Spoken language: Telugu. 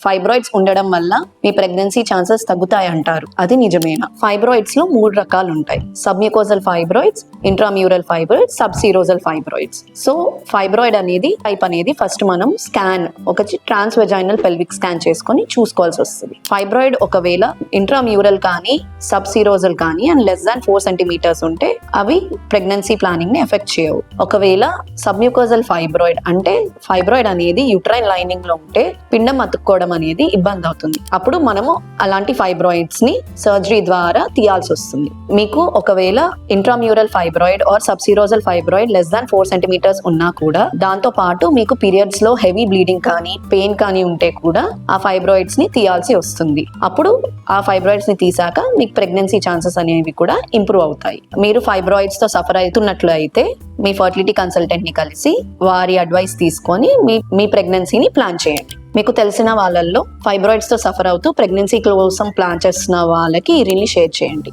ఫైబ్రాయిడ్స్ ఉండడం వల్ల మీ ప్రెగ్నెన్సీ ఛాన్సెస్ తగ్గుతాయి అంటారు. అది నిజమేనా? ఫైబ్రాయిడ్స్ లో 3 రకాలు ఉంటాయి. Submucosal fibroids, intramural fibroids, subserosal fibroids. So fibroid అనేది టైప్ అనేది ఫస్ట్ మనం స్కాన్, ఒక ట్రాన్స్వెజైనల్ పెల్విక్ స్కాన్ చేసుకొని చూసుకోవాల్సి వస్తుంది. ఫైబ్రాయిడ్ ఒకవేళ ఇంట్రామ్యూరల్ కానీ సబ్సీరోజల్ కానీ అండ్ లెస్ దాన్ 4 సెంటీమీటర్స్ ఉంటే అవి ప్రెగ్నెన్సీ ప్లానింగ్ ని ఎఫెక్ట్ చేయవు. ఒకవేళ సబ్మ్యూకోజల్ ఫైబ్రాయిడ్ అంటే ఫైబ్రాయిడ్ అనేది యూట్రైన్ లైనింగ్ లో ఉంటే పిండం అతుక్కోవడం అనేది ఇబ్బంది అవుతుంది. అప్పుడు మనము అలాంటి ఫైబ్రాయిడ్స్ ని సర్జరీ ద్వారా తీయాల్సి వస్తుంది. మీకు ఒకవేళ intramural fibroid or subserosal fibroid less than 4 centimetres ఉన్నా కూడా దాంతో పాటు మీకు పీరియడ్స్ లో హెవీ బ్లీడింగ్ కానీ పెయిన్ కానీ ఉంటే కూడా ఆ ఫైబ్రాయిడ్స్ ని తీయాల్సి వస్తుంది. అప్పుడు ఆ ఫైబ్రాయిడ్స్ ని తీసాక మీకు ప్రెగ్నెన్సీ ఛాన్సెస్ అనేవి కూడా ఇంప్రూవ్ అవుతాయి. మీరు ఫైబ్రాయిడ్స్ తో సఫర్ అవుతున్నట్లు అయితే మీ ఫర్టిలిటీ కన్సల్టెంట్ ని కలిసి వారి అడ్వైస్ తీసుకొని మీ ప్రెగ్నెన్సీని ప్లాన్ చేయండి. మీకు తెలిసిన వాళ్ళల్లో ఫైబ్రాయిడ్స్ తో సఫర్ అవుతూ ప్రెగ్నెన్సీ కోసం ప్లాన్ చేస్తున్న వాళ్ళకి ఈ రీల్ని షేర్ చేయండి.